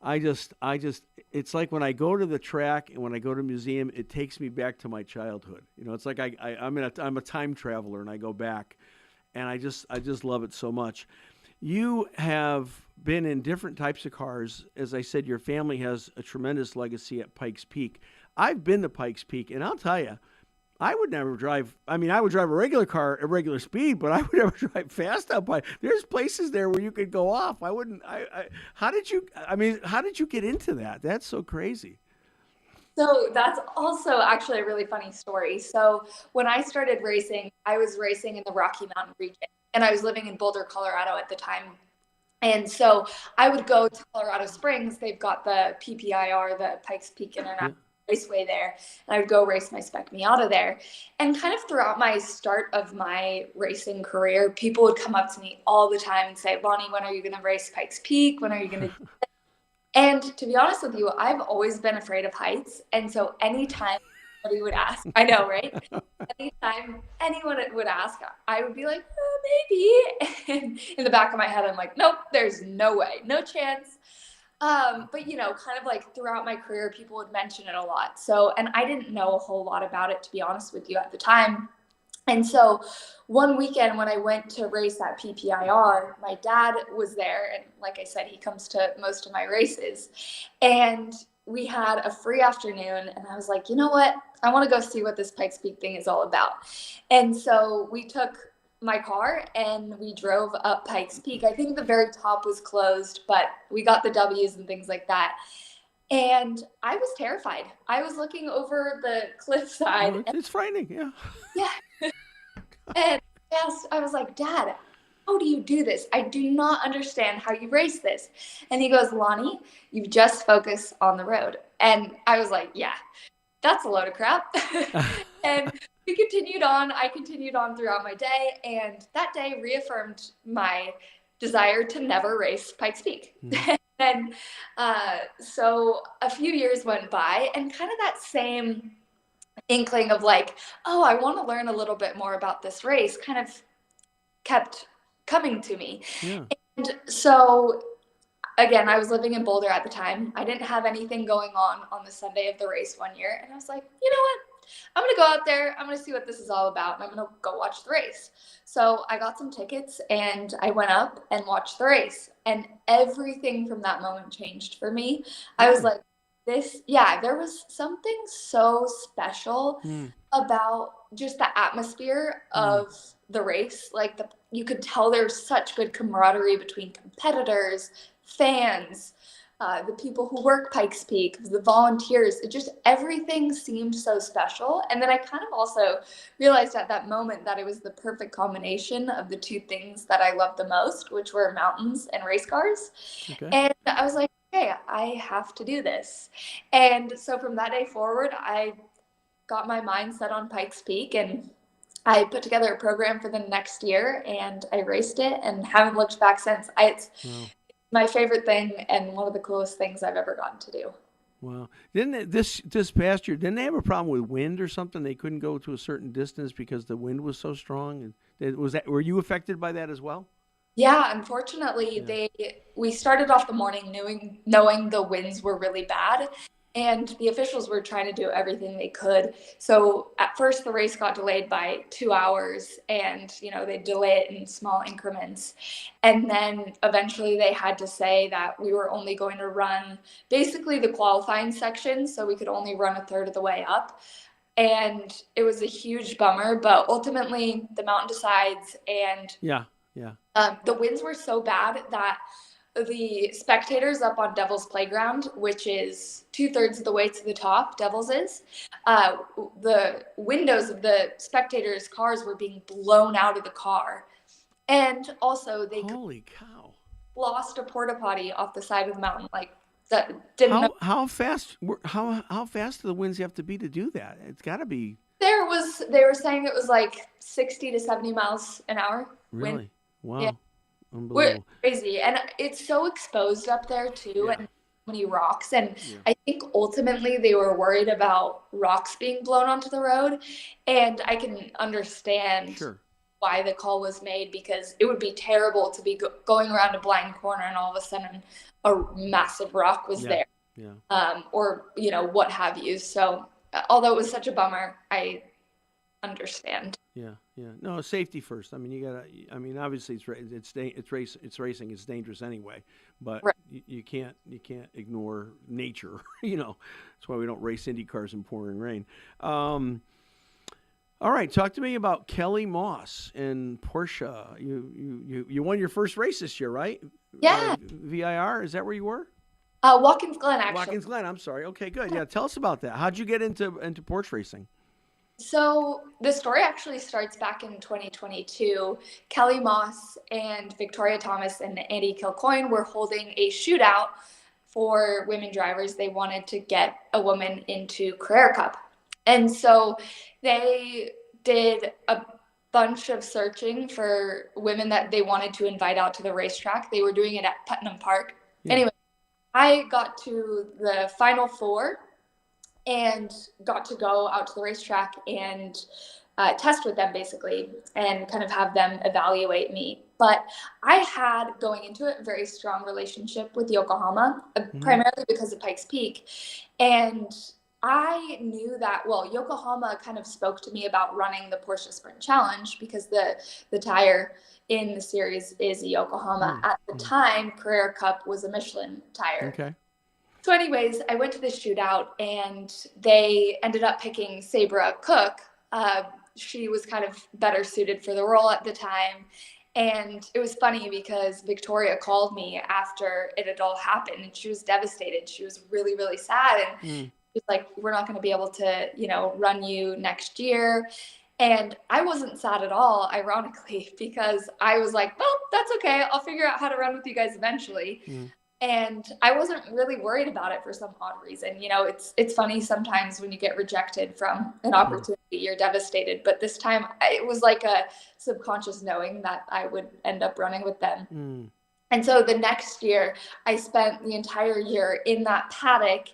it's like when I go to the track and when I go to a museum, it takes me back to my childhood. It's like I'm a time traveler and I go back, and I just love it so much. You have been in different types of cars. As I said, your family has a tremendous legacy at Pikes Peak. I've been to Pikes Peak, and I'll tell you, I would never drive. I mean, I would drive a regular car at regular speed, but I would never drive fast up by. There's places there where you could go off. I wouldn't. How did you? I mean, how did you get into that? That's so crazy. So that's also actually a really funny story. So when I started racing, I was racing in the Rocky Mountain region, and I was living in Boulder, Colorado at the time. And so I would go to Colorado Springs. They've got the PPIR, the Pikes Peak International Raceway there, and I would go race my Spec Miata there. And kind of throughout my start of my racing career, people would come up to me all the time and say, Lonnie, when are you going to race Pikes Peak? When are you going to do this? And to be honest with you, I've always been afraid of heights. And so anytime somebody would ask, I know, right? Anytime anyone would ask, I would be like, maybe. And in the back of my head, I'm like, nope, there's no way, no chance. But kind of like throughout my career, people would mention it a lot. So, and I didn't know a whole lot about it, to be honest with you, at the time. And so one weekend when I went to race at PPIR, my dad was there. And like I said, he comes to most of my races. And we had a free afternoon. And I was like, you know what? I want to go see what this Pikes Peak thing is all about. And so we took my car and we drove up Pikes Peak. I think the very top was closed, but we got the W's and things like that. And I was terrified. I was looking over the cliffside. It's frightening, yeah. Yeah. And yes, I was like, Dad, how do you do this? I do not understand how you race this. And he goes, Lonnie, you just focus on the road. And I was like, yeah, that's a load of crap. And we continued on. I continued on throughout my day. And that day reaffirmed my desire to never race Pikes Peak. And so a few years went by, and kind of that same inkling of like, oh, I want to learn a little bit more about this race kind of kept coming to me. Yeah. And so again, I was living in Boulder at the time. I didn't have anything going on the Sunday of the race one year. And I was like, you know what? I'm going to go out there. I'm going to see what this is all about. And I'm going to go watch the race. So I got some tickets and I went up and watched the race. And everything from that moment changed for me. I was like, there was something so special about just the atmosphere of the race. Like you could tell there's such good camaraderie between competitors, fans, the people who work Pikes Peak, the volunteers. Everything seemed so special. And then I kind of also realized at that moment that it was the perfect combination of the two things that I loved the most, which were mountains and race cars. Okay. And I was like, hey, I have to do this. And so from that day forward, I got my mind set on Pikes Peak, and I put together a program for the next year, and I raced it and haven't looked back since. It's my favorite thing and one of the coolest things I've ever gotten to do. Wow. This past year, didn't they have a problem with wind or something? They couldn't go to a certain distance because the wind was so strong. Were you affected by that as well? Yeah, unfortunately, we started off the morning knowing the winds were really bad, and the officials were trying to do everything they could. So at first the race got delayed by 2 hours, and they delay it in small increments. And then eventually they had to say that we were only going to run basically the qualifying section, so we could only run a third of the way up. And it was a huge bummer, but ultimately the mountain decides, and the winds were so bad that the spectators up on Devil's Playground, which is 2/3 of the way to the top, Devil's is, the windows of the spectators' cars were being blown out of the car. And also they lost a porta potty off the side of the mountain. Like that didn't how fast do the winds have to be to do that? It's got to be. They were saying it was like 60 to 70 miles an hour. Really? Wind. Wow. Yeah. Unbelievable. We're crazy. And it's so exposed up there too, and many rocks. And I think ultimately they were worried about rocks being blown onto the road. And I can understand why the call was made, because it would be terrible to be going around a blind corner and all of a sudden a massive rock was there, or what have you. So although it was such a bummer, I understand. No, safety first. I mean, obviously it's racing. It's dangerous anyway, but Right. you can't ignore nature. That's why we don't race Indy cars in pouring rain. All right, talk to me about Kelly Moss and Porsche. You won your first race this year, right? Yeah. VIR, is that where you were? Watkins Glen, actually. Watkins Glen. I'm sorry. Okay, good. Yeah, tell us about that. How'd you get into Porsche racing? So the story actually starts back in 2022. Kelly Moss and Victoria Thomas and Andy Kilcoyne were holding a shootout for women drivers. They wanted to get a woman into Carrera Cup. And so they did a bunch of searching for women that they wanted to invite out to the racetrack. They were doing it at Putnam Park. Yeah. Anyway, I got to the final four and got to go out to the racetrack and test with them, basically, and kind of have them evaluate me. But I had, going into it, a very strong relationship with Yokohama, primarily because of Pikes Peak. And I knew that, Yokohama kind of spoke to me about running the Porsche Sprint Challenge because the tire in the series is a Yokohama. At the time, Carrera Cup was a Michelin tire. Okay. So anyways, I went to the shootout and they ended up picking Sabra Cook. She was kind of better suited for the role at the time. And it was funny because Victoria called me after it had all happened and she was devastated. She was really, really sad. And she's like, we're not going to be able to, run you next year. And I wasn't sad at all, ironically, because I was like, well, that's okay. I'll figure out how to run with you guys eventually. And I wasn't really worried about it for some odd reason. It's funny sometimes when you get rejected from an opportunity, you're devastated. But this time it was like a subconscious knowing that I would end up running with them. And so the next year, I spent the entire year in that paddock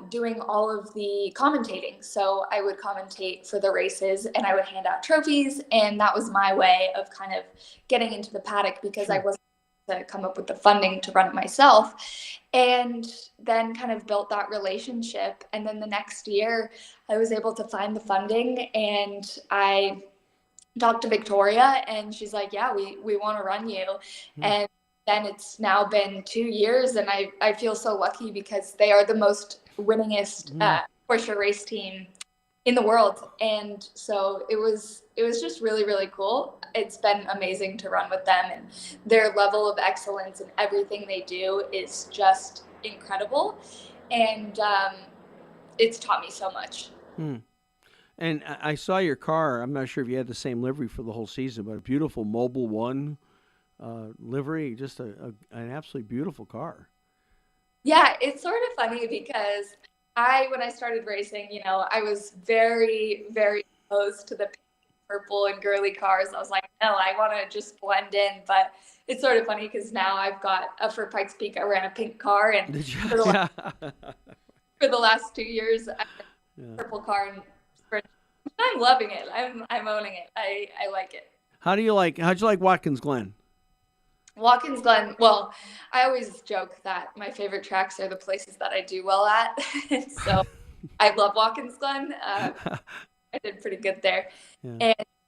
doing all of the commentating. So I would commentate for the races and I would hand out trophies. And that was my way of kind of getting into the paddock because I wasn't to come up with the funding to run it myself, and then kind of built that relationship. And then the next year I was able to find the funding and I talked to Victoria and she's like, yeah, we want to run you. And then it's now been 2 years and I feel so lucky because they are the most winningest Porsche race team in the world. And so it was just really, really cool. It's been amazing to run with them, and their level of excellence and everything they do is just incredible. And it's taught me so much. And I saw your car. I'm not sure if you had the same livery for the whole season, but a beautiful Mobil 1 livery, just an absolutely beautiful car. Yeah, it's sort of funny because when I started racing, I was very, very opposed to the purple and girly cars. I was like, no, I want to just blend in. But it's sort of funny because now I've got for Pikes Peak, I ran a pink car, and for the last 2 years, I ran a purple car, and I'm loving it. I'm owning it. I like it. How'd you like Watkins Glen? Watkins Glen, well, I always joke that my favorite tracks are the places that I do well at. So I love Watkins Glen. I did pretty good there.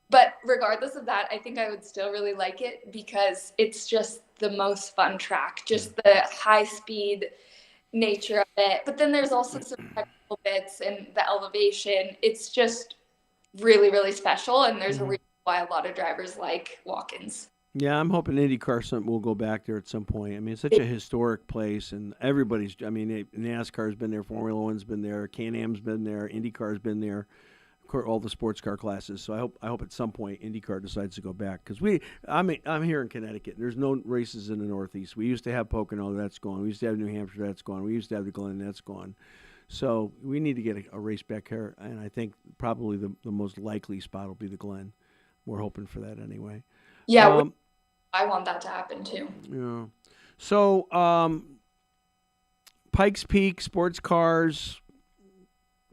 But regardless of that, I think I would still really like it because it's just the most fun track, just the high speed nature of it. But then there's also some technical bits and the elevation. It's just really, really special. And there's a reason why a lot of drivers like Watkins. Yeah, I'm hoping IndyCar will go back there at some point. I mean, it's such a historic place, and NASCAR's been there, Formula One's been there, Can-Am's been there, IndyCar's been there, of course, all the sports car classes. So I hope at some point IndyCar decides to go back because I'm here in Connecticut. And there's no races in the Northeast. We used to have Pocono, that's gone. We used to have New Hampshire, that's gone. We used to have the Glen, that's gone. So we need to get a race back here, and I think probably the most likely spot will be the Glen. We're hoping for that anyway. Yeah. I want that to happen too. Yeah. So, Pikes Peak, sports cars,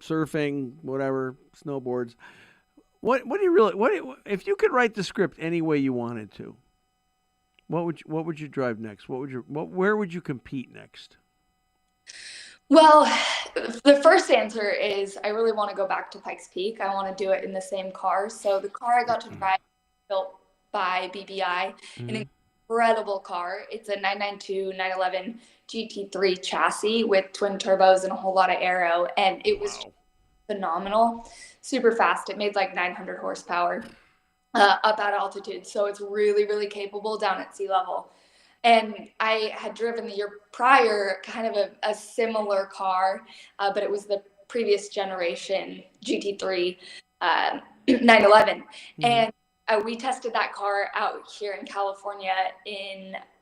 surfing, whatever, snowboards. What do you really? If you could write the script any way you wanted to? What would you drive next? Where would you compete next? Well, the first answer is I really want to go back to Pikes Peak. I want to do it in the same car. So the car I got to drive built by BBI, an incredible car. It's a 992 911 GT3 chassis with twin turbos and a whole lot of aero, and it was phenomenal, super fast. It made like 900 horsepower up at altitude, so it's really, really capable down at sea level. And I had driven the year prior kind of a similar car, but it was the previous generation GT3 911. And we tested that car out here in California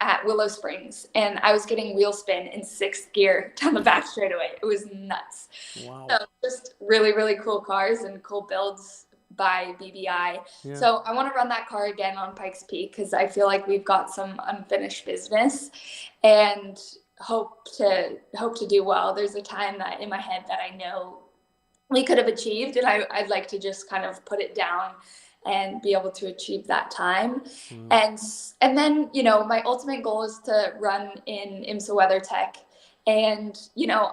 at Willow Springs, and I was getting wheel spin in sixth gear down the back straightaway. It was nuts. Wow. So just really, really cool cars and cool builds by BBI. Yeah. So I want to run that car again on Pikes Peak because I feel like we've got some unfinished business and hope to do well. There's a time that in my head that I know we could have achieved, and I'd like to just kind of put it down and be able to achieve that time. And then, you know, my ultimate goal is to run in IMSA WeatherTech. And, you know,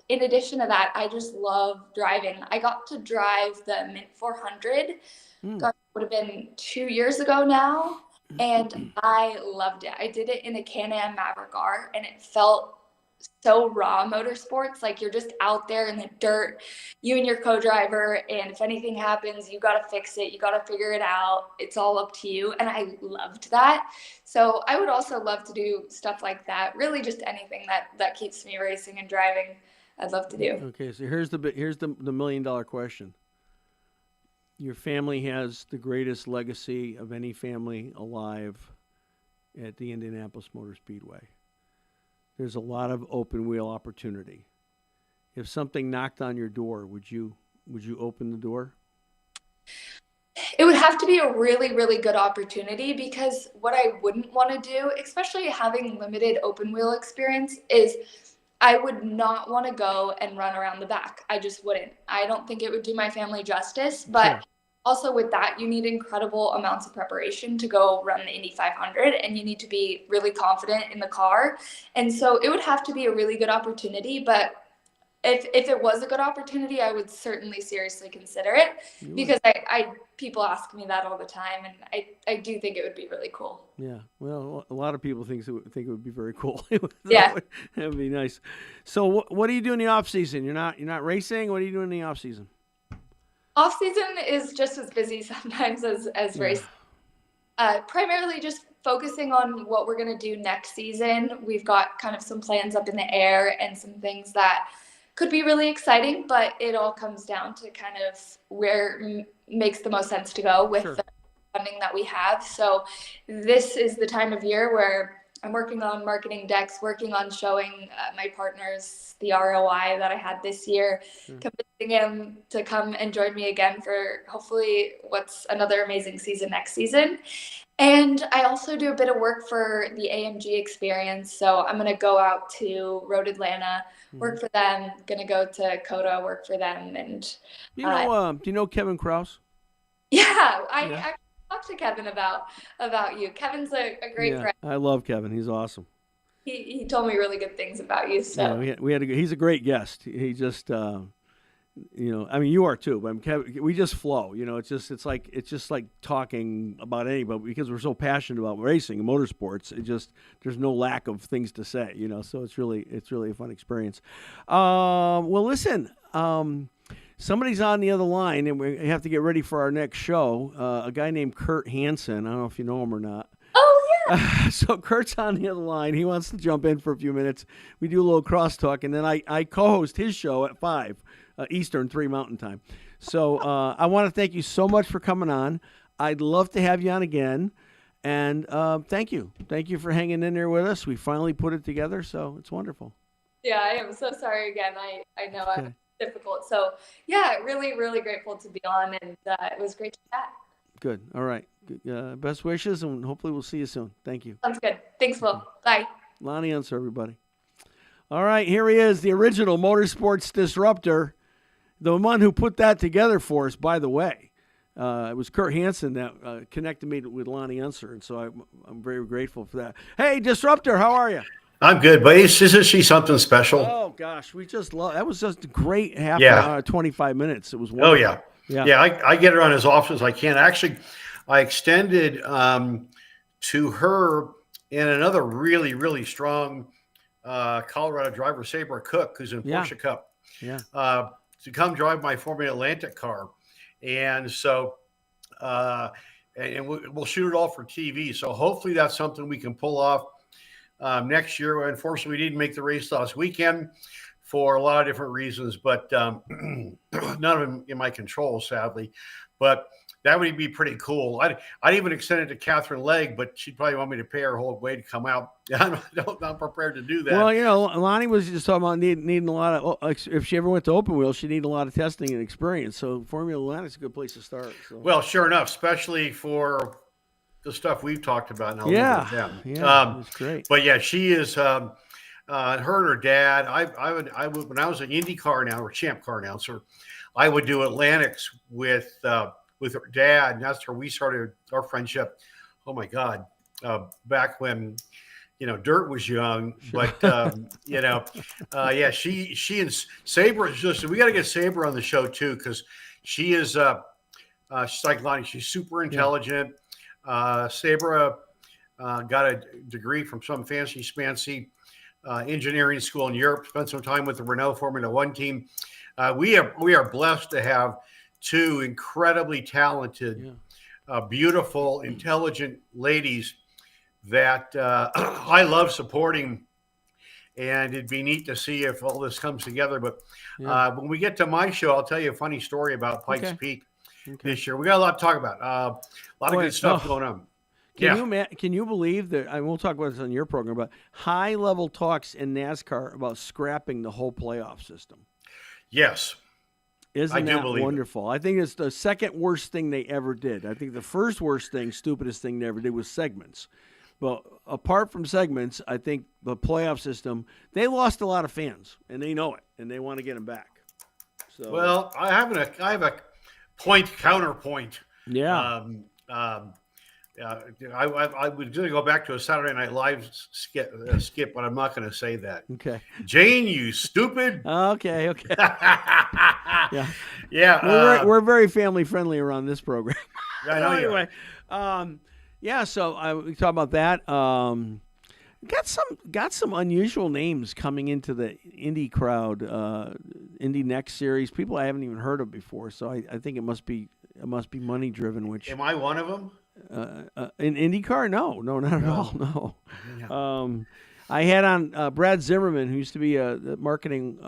in addition to that, I just love driving. I got to drive the Mint 400. Gosh, it would have been 2 years ago now. And I loved it. I did it in a Can-Am Maverick R, and it felt so raw motorsports. Like you're just out there in the dirt, you and your co-driver, and if anything happens, you got to fix it. You got to figure it out. It's all up to you. And I loved that. So I would also love to do stuff like that. Really just anything that keeps me racing and driving. I'd love to do. Okay, so here's the $1 million question. Your family has the greatest legacy of any family alive at the Indianapolis Motor Speedway. There's a lot of open wheel opportunity. If something knocked on your door, would you open the door? It would have to be a really, really good opportunity, because what I wouldn't want to do, especially having limited open wheel experience, is I would not want to go and run around the back. I just wouldn't. I don't think it would do my family justice. But Sure. Also with that, you need incredible amounts of preparation to go run the Indy 500, and you need to be really confident in the car. And so it would have to be a really good opportunity. But if it was a good opportunity, I would certainly seriously consider it, because I people ask me that all the time, and I do think it would be really cool. Yeah, well, a lot of people think it would be very cool. Yeah, that would be nice. So, what do you do in the off season? You're not racing. What do you do in the off season? Off season is just as busy sometimes as race. Primarily just focusing on what we're gonna do next season. We've got kind of some plans up in the air and some things that could be really exciting, but it all comes down to kind of where makes the most sense to go with the funding that we have. So this is the time of year where I'm working on marketing decks, working on showing my partners the ROI that I had this year, convincing him to come and join me again for hopefully what's another amazing season next season. And I also do a bit of work for the AMG experience. So I'm going to go out to Road Atlanta, work for them, going to go to COTA, work for them. And do you know Kevin Kraus? Yeah, I actually talked to Kevin about you. Kevin's a great friend. I love Kevin. He's awesome. He told me really good things about you. So he's a great guest. He just I mean, you are too, but Kevin, we just flow. It's just like talking about anybody, because we're so passionate about racing and motorsports. There's no lack of things to say. So it's really a fun experience. Well, listen. Somebody's on the other line, and we have to get ready for our next show. A guy named Kurt Hansen. I don't know if you know him or not. Oh, yeah. So Kurt's on the other line. He wants to jump in for a few minutes. We do a little crosstalk, and then I co-host his show at 5 Eastern, 3 Mountain Time. So I want to thank you so much for coming on. I'd love to have you on again. And thank you. Thank you for hanging in there with us. We finally put it together, so it's wonderful. Yeah, I am so sorry again. I know I'm difficult. So, yeah, really, really grateful to be on, and it was great to chat. Good. All right. Best wishes, and hopefully we'll see you soon. Thank you. Sounds good. Thanks, Will. Bye. Lonnie Unser, everybody. All right, here he is, the original motorsports disruptor. the one who put that together for us, by the way, it was Kurt Hansen that connected me with Lonnie Unser, and so I'm very grateful for that. Hey, Disruptor, how are you? I'm good, but isn't she something special? Oh gosh, we just love that. Was just a great 25 minutes. It was wonderful. Oh yeah. I get her on as often as I can. Actually, I extended to her and another really, really strong Colorado driver, Sabre Cook, who's in Porsche Cup, to come drive my Formula Atlantic car. And so, and we'll shoot it all for TV. So hopefully that's something we can pull off next year. Unfortunately, we didn't make the race last weekend for a lot of different reasons, but none of them in my control, sadly. But that would be pretty cool. I'd even extend it to Catherine Legg, but she'd probably want me to pay her whole way to come out. I'm not prepared to do that. Well, Lonnie was just talking about needing a lot of. If she ever went to open wheel, she'd need a lot of testing and experience. So Formula Atlantic's a good place to start. So. Well, sure enough, especially for the stuff we've talked about. And that's great. But yeah, she is. Her and her dad. I would when I was an IndyCar now or Champ Car announcer, I would do Atlantics with her dad, and that's where we started our friendship. Oh my God, back when dirt was young, but she and Sabre is just. We got to get Sabre on the show too because she is she's like Lonnie. She's super intelligent. Sabre got a degree from some fancy engineering school in Europe. Spent some time with the Renault Formula One team. We are blessed to have two incredibly talented, beautiful, intelligent ladies that I love supporting. And it'd be neat to see if all this comes together. But when we get to my show, I'll tell you a funny story about Pikes Peak this year. We got a lot to talk about. A lot of good stuff going on. Can you believe that? I won't talk about this on your program, but high-level talks in NASCAR about scrapping the whole playoff system. Yes. Isn't that wonderful? I think it's the second worst thing they ever did. I think the first worst thing, stupidest thing they ever did was segments. But apart from segments, I think the playoff system, they lost a lot of fans, and they know it, and they want to get them back. So, well, I have a counterpoint. Yeah. I was going to go back to a Saturday Night Live skip, but I'm not going to say that. Okay. Jane, you stupid. Okay. Yeah. We're very family friendly around this program. I know. Anyway, so we talk about that. Got some unusual names coming into the Indy crowd, Indy Next Series. People I haven't even heard of before. So I think it must be money driven. Which am I one of them? In IndyCar? No, not at all. No. Yeah. I had on Brad Zimmerman, who used to be the marketing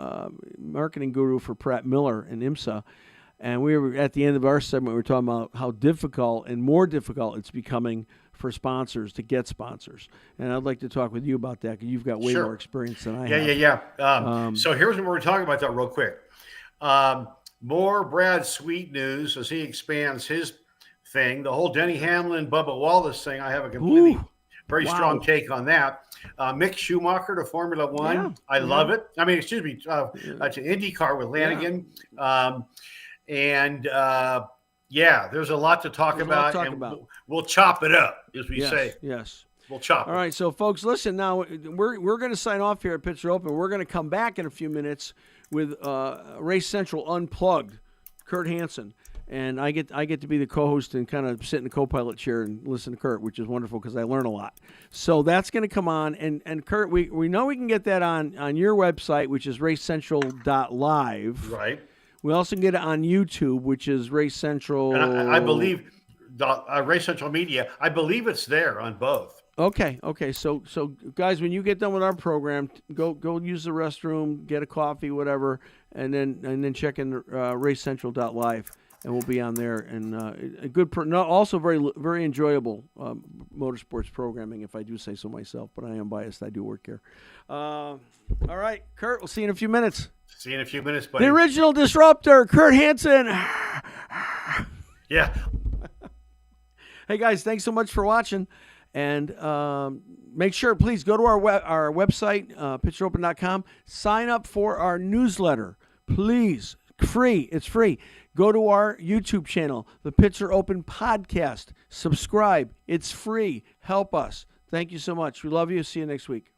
guru for Pratt Miller and IMSA, and we were at the end of our segment. We were talking about how difficult and more difficult it's becoming for sponsors to get sponsors, and I'd like to talk with you about that because you've got way more experience than I have. Yeah. So here's what we're talking about that real quick. More Brad Sweet news as he expands his thing. The whole Denny Hamlin, Bubba Wallace thing, I have a completely very strong take on that. Mick Schumacher to Formula One. Yeah. I love it. I mean, excuse me, to IndyCar with Lanigan. Yeah. There's a lot to talk about. We'll chop it up, as we say. Yes. We'll chop it. All right, so folks, listen now. We're going to sign off here at Pits Are Open. We're going to come back in a few minutes with Race Central Unplugged, Kurt Hansen. And I get to be the co-host and kind of sit in the co-pilot chair and listen to Kurt, which is wonderful because I learn a lot. So that's going to come on. And Kurt, we know we can get that on your website, which is racecentral.live. Right. We also can get it on YouTube, which is Race Central. And I believe Race Central Media. I believe it's there on both. Okay. So guys, when you get done with our program, go use the restroom, get a coffee, whatever, and then check in racecentral.live. And we'll be on there, and a good, also very, very enjoyable motorsports programming, if I do say so myself. But I am biased; I do work here. All right, Kurt. We'll see you in a few minutes. See you in a few minutes, buddy. The original disruptor, Kurt Hansen. Yeah. Hey guys, thanks so much for watching, and make sure, please go to our website, pitcheropen.com. Sign up for our newsletter, please. free. It's free. Go to our YouTube channel, the Pits Are Open Podcast. Subscribe. It's free. Help us. Thank you so much. We love you. See you next week.